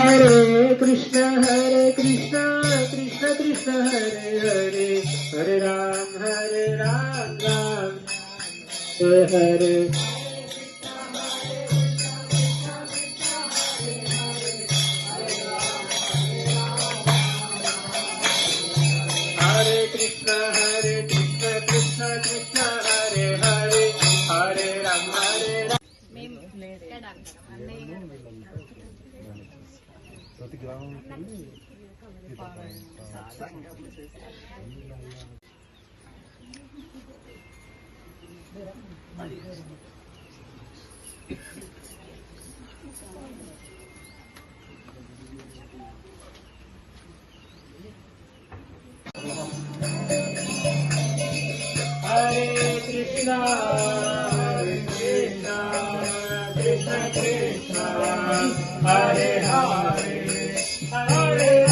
Hare Krishna Krishna Krishna Hare Hare, Hare Ram Ram Hare Hare. Hare Krishna Krishna Krishna Hare Hare, Hare Ram Hare Krishna Krishna Krishna Hare Hare, Hare